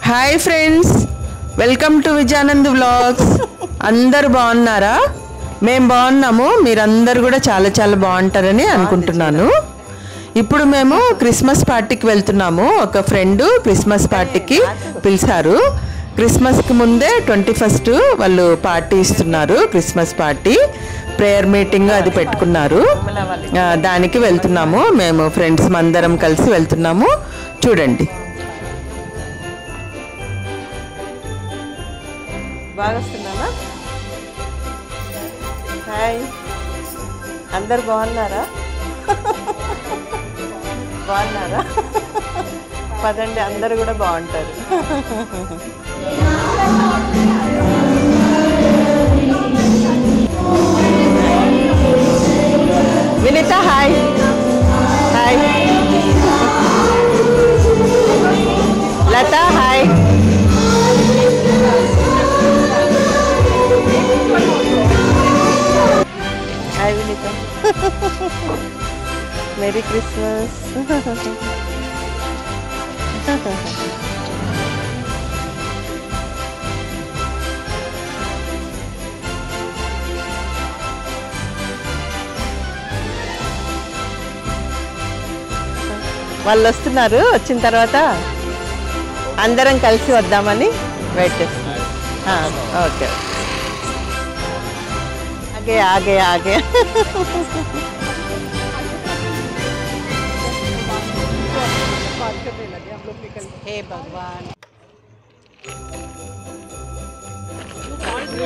Hi friends, welcome to Vijayanand vlogs. అందరు బాగున్నారా? మేము బాగున్నాము. మీరందరు కూడా చాలా చాలా బాగుంటారని అనుకుంటున్నాను. ఇప్పుడు మేము క్రిస్మస్ పార్టీకి వెళ్తున్నాము. ఒక ఫ్రెండ్ క్రిస్మస్ పార్టీకి పిలిచారు. క్రిస్మస్కి ముందే 21st వాళ్ళు పార్టీ ఇస్తున్నారు. క్రిస్మస్ పార్టీ ప్రేయర్ మీటింగ్ అది పెట్టుకున్నారు. దానికి వెళ్తున్నాము. మేము ఫ్రెండ్స్ అందరం కలిసి వెళ్తున్నాము. చూడండి. బాగా వస్తున్నానా? హాయ్, అందరు బాగున్నారా? బాగున్నారా? పదండి, అందరు కూడా బాగుంటారు. Vinitha hi. Hi Latha hi. Hi Vinitha. Merry Christmas. వాళ్ళు వస్తున్నారు. వచ్చిన తర్వాత అందరం కలిసి వద్దామని వెయిట్ చేస్తున్నారు. ఓకే, ఆగే ఆగే ఆగే. हे भगवान.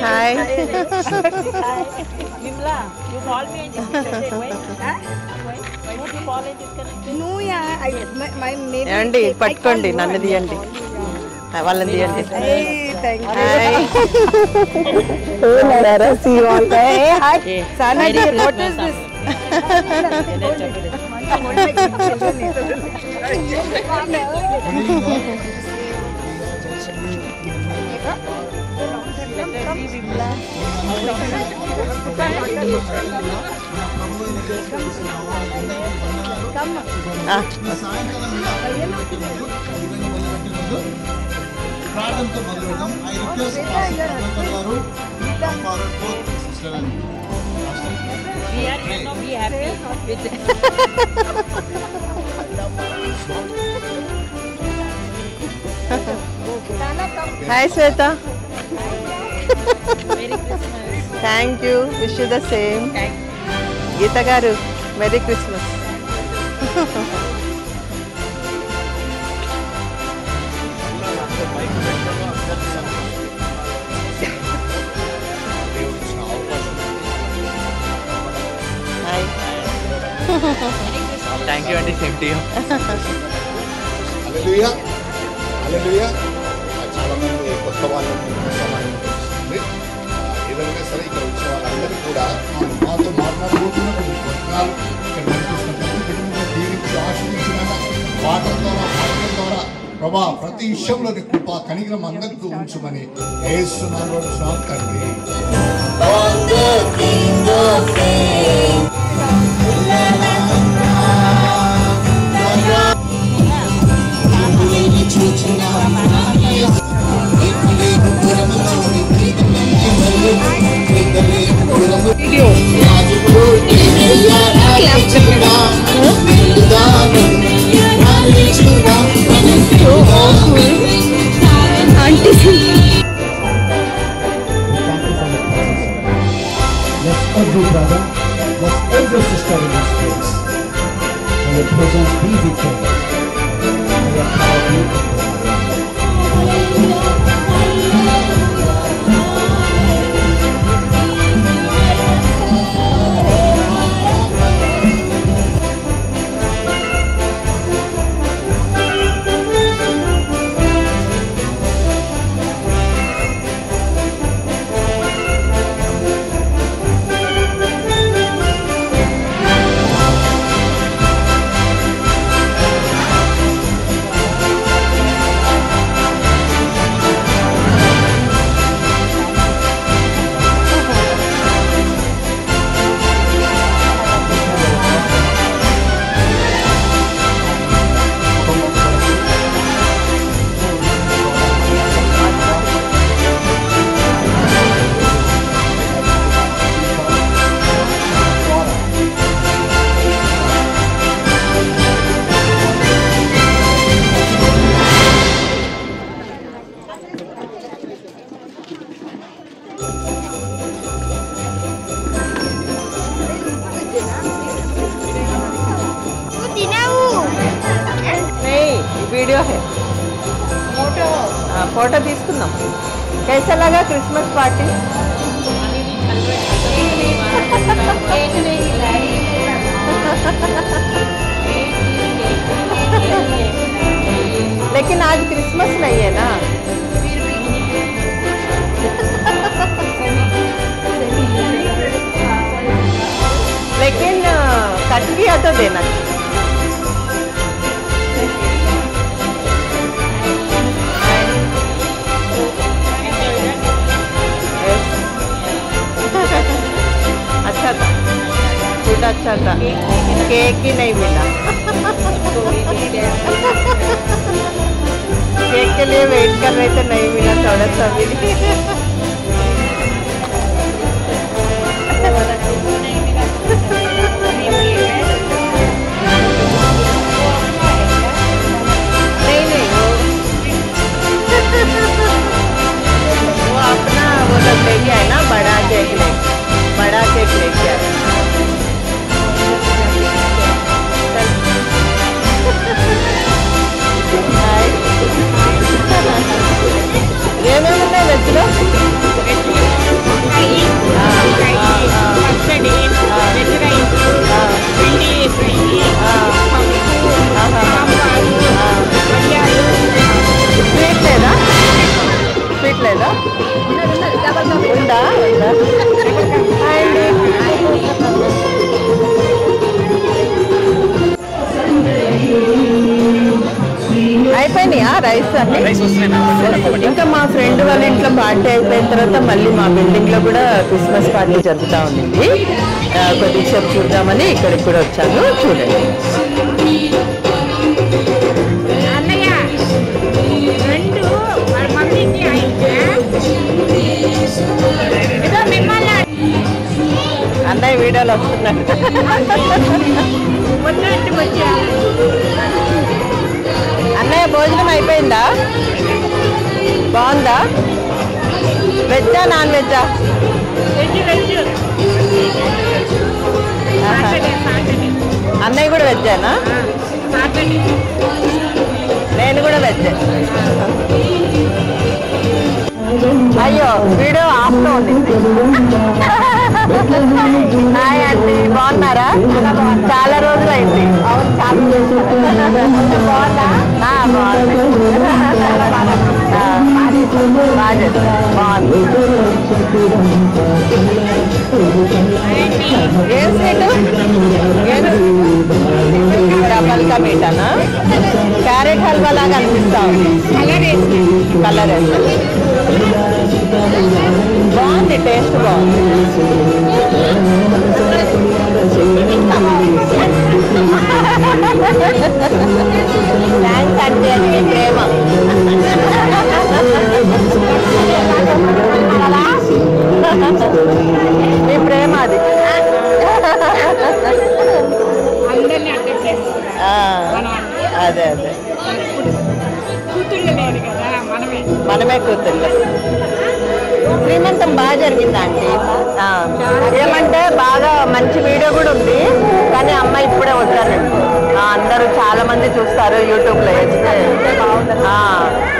Hi. Vimla, you called me and you said why? Why would you call and disconnect? No, yeah, my maybe. ఏమండి పట్టుకోండి, నన్ను తీయండి, వాళ్ళని తీయండి. Hey, thank you. Hi. See you all. Hey, hi. Sana, what is this? ప్రార్థనతో మొదలు పెడదాం. I request pastor గారు forward both sister and We are, you know, be happy with hi Shweta. Merry Christmas. Thank you. Wish you the same. Thank you. Geetha గారు merry Christmas. Hi. Thank you అండి. Same to you. Hallelujah hallelujah. చాలా మంది కొత్త వాళ్ళు తెలుస్తుంది. ఏదైనా సరే ఇక్కడ వచ్చిన వాళ్ళందరికీ కూడా మాతో మాట్లాడబోతున్న కొన్ని వచనాలు ఇక్కడ నడిపిస్తున్నారు. కుటుంబంలో దీవించి ఆశీర్వదించిన పాటల ద్వారా పాటల ద్వారా ప్రభా ప్రతి విషయంలో నీ కృప కనికరం అందరికీ ఉంచుమని యేసునామములో ప్రార్థన తండ్రి. Bless every brother, bless every sister in this place. May your presence be with them. May your power be with them. Photo తీసుకుందాం. कैसा लगा क्रिसमस पार्टी? लेकिन आज क्रिसमस नहीं है ना. लेकिन कट किया तो देना. अच्छा था, फूड अच्छा था. केक ही नहीं मिला. केक के लिए वेट कर रहे थे, नहीं मिला थोड़ा सा भी. नहीं नहीं वो अपना वो लोग लेके आए ना, बड़ा केक लेके आए. ఏమేమి ఉన్నాయి వెజ్లో? స్వీట్ లేదా? స్వీట్ లేదా? ఉందా? అయిపోయినాయా రైస్ అన్ని? ఇంకా మా ఫ్రెండ్ వాళ్ళ ఇంట్లో పార్టీ అయిపోయిన తర్వాత మళ్ళీ మా బిల్డింగ్ లో కూడా క్రిస్మస్ పార్టీ జరుగుతూ ఉండింది. కొద్దిసేపు చూద్దామని ఇక్కడికి కూడా వచ్చాను. చూడండి. అన్నయ్య వీడియోలు వస్తున్నాడు. అన్నయ్య భోజనం అయిపోయిందా? బాగుందా? వెజ్జా నాన్ వెజ్జా? అన్నయ్య కూడా వెజ్జానా? నేను కూడా వెజ్జే. అయ్యో వీడియో ఆఫ్లో ఉండింది. హాయ్ అండి, బాగున్నారా? చాలా రోజులు అయింది. ఏం స్వీటు? డబల్ కా మీటానా? క్యారెట్ హల్వా లాగా అనిపిస్తా ఉంది. కలర్ వేస్తుంది. బాగుంది, టేస్ట్ బాగుంది. థ్యాంక్స్ అండి, అది మీ ప్రేమ. మీ ప్రేమ అది. అదే అదే, మనమే కూతుర్లు. శ్రీమంతం బాగా జరిగిందా అండి? ఏమంటే బాగా మంచి వీడియో కూడా ఉంది, కానీ అమ్మాయి ఇప్పుడే వద్దానండి. అందరూ చాలా మంది చూస్తారు యూట్యూబ్లో వేస్తే.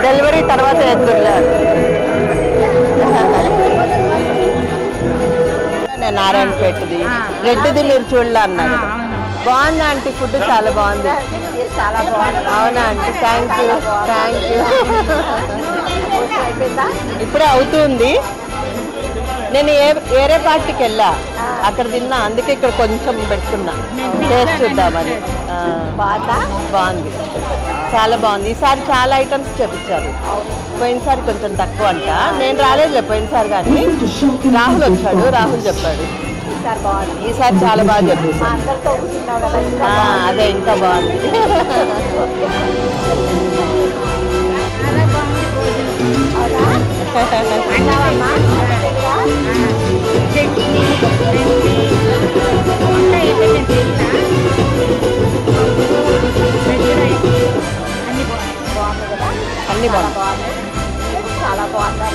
డెలివరీ తర్వాత ఎదురులేరు. నేను నారాయణపేటది, రెడ్డిది మీరు చూడలే అన్నారు. బాగుందా ఆంటీ? ఫుడ్ చాలా బాగుంది. చాలా బాగుంది. అవునా aunty? Thank you, thank you. ఇప్పుడే అవుతుంది. నేను వేరే పార్టీకి వెళ్ళా, అక్కడ తిన్నా, అందుకే ఇక్కడ కొంచెం పెట్టుకున్నా టేస్ట్ చూద్దామని. బాగుంది, చాలా బాగుంది. ఈసారి చాలా ఐటమ్స్ చెప్పించారు. పోయినసారి కొంచెం తక్కువ అంట. నేను రాలేదులే పోయినసారి, కానీ రాహుల్ వచ్చాడు, రాహుల్ చెప్పాడు ఈసారి చాలా బాగా చెప్పేసారు. అదే ఇంకా బాగుంది. అన్ని బాగుంది, చాలా బాగుంది.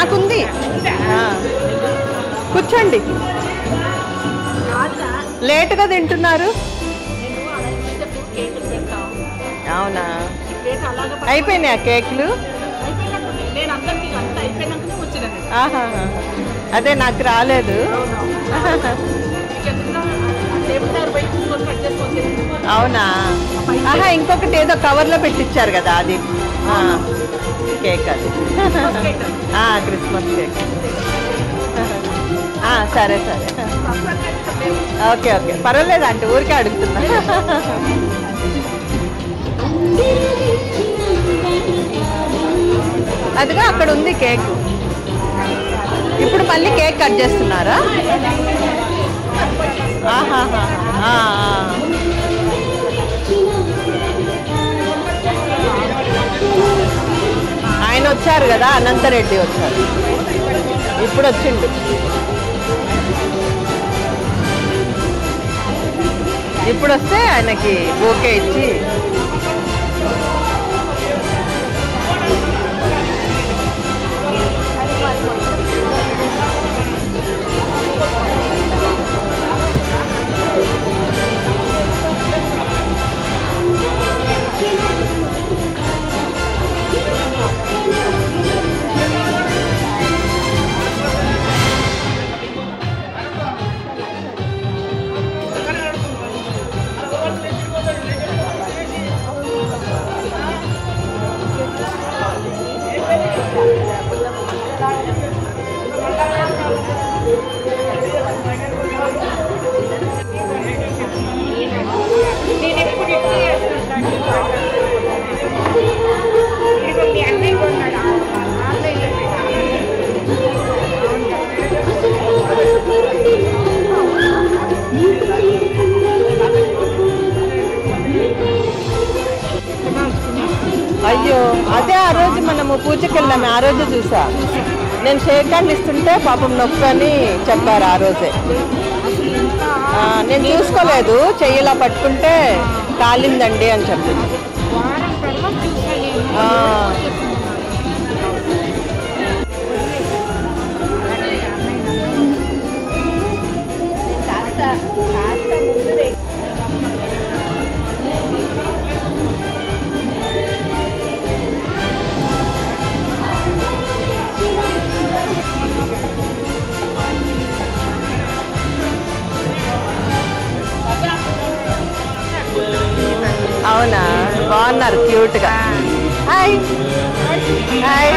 నాకుంది. కూర్చోండి. లేటుగా తింటున్నారు. అవునా, అయిపోయినాయి ఆ కేకులు? ఆహా, అదే నాకు రాలేదు. అవునా, ఆహా, ఇంకొకటి ఏదో కవర్లో పెట్టించారు కదా అది కేక్, అది క్రిస్మస్ కేక్. సరే సరే, ఓకే ఓకే, పర్వాలేదు అంటే ఊరికే అడుగుతున్నా. అదిగా అక్కడ ఉంది కేక్. ఇప్పుడు మళ్ళీ కేక్ కట్ చేస్తున్నారా? ఆయన వచ్చారు కదా, అనంతరెడ్డి వచ్చారు, ఇప్పుడు వచ్చిండు. ఇప్పుడు వస్తే ఆయనకి ఓకే ఇచ్చి అయ్యో, అదే ఆ రోజు మనము పూజకి వెళ్ళాము, ఆ రోజు చూసా నేను. షేక్ హ్యాండ్ ఇస్తుంటే పాపం నొప్పి అని చెప్పారు ఆ రోజే. నేను చూసుకోలేదు, చెయ్యిలా పట్టుకుంటే కాలిందండి అని చెప్పింది. అవునా, బాగున్నారు క్యూట్గా. Hi hi.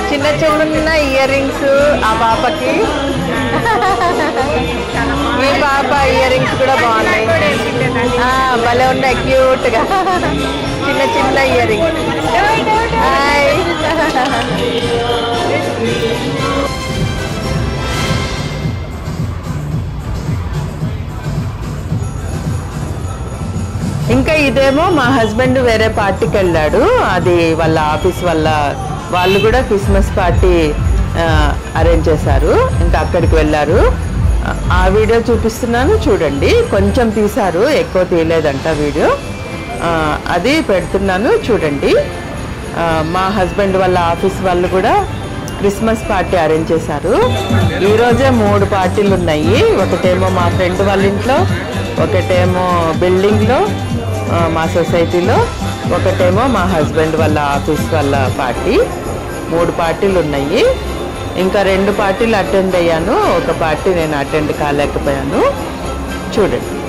చిన్న చిన్న ఇయర్ రింగ్స్ ఆ పాపకి. మీ పాప ఇయర్ రింగ్స్ కూడా బాగున్నాయి, భలే ఉన్నాయి క్యూట్గా. చిన్న చిన్న ఇయర్ రింగ్స్. హాయ్. ఇంకా ఇదేమో మా హస్బెండ్ వేరే పార్టీకి వెళ్ళాడు, అది వాళ్ళ ఆఫీస్ వల్ల వాళ్ళు కూడా క్రిస్మస్ పార్టీ అరేంజ్ చేశారు, ఇంకా అక్కడికి వెళ్ళారు. ఆ వీడియో చూపిస్తున్నాను చూడండి. కొంచెం తీశారు, ఎక్కువ తీయలేదంట వీడియో, అది పెడుతున్నాను చూడండి. మా హస్బెండ్ వాళ్ళ ఆఫీస్ వాళ్ళు కూడా క్రిస్మస్ పార్టీ అరేంజ్ చేశారు. ఈరోజే 3 పార్టీలు ఉన్నాయి. ఒకటేమో మా ఫ్రెండ్ వాళ్ళ ఇంట్లో, ఒకటేమో బిల్డింగ్లో మా సొసైటీలో, ఒకటేమో మా హస్బెండ్ వాళ్ళ ఆఫీస్ వాళ్ళ పార్టీ. 3 పార్టీలు ఉన్నాయి. ఇంకా 2 పార్టీలు అటెండ్ అయ్యాను, ఒక పార్టీ నేను అటెండ్ కాలేకపోయాను. చూడండి.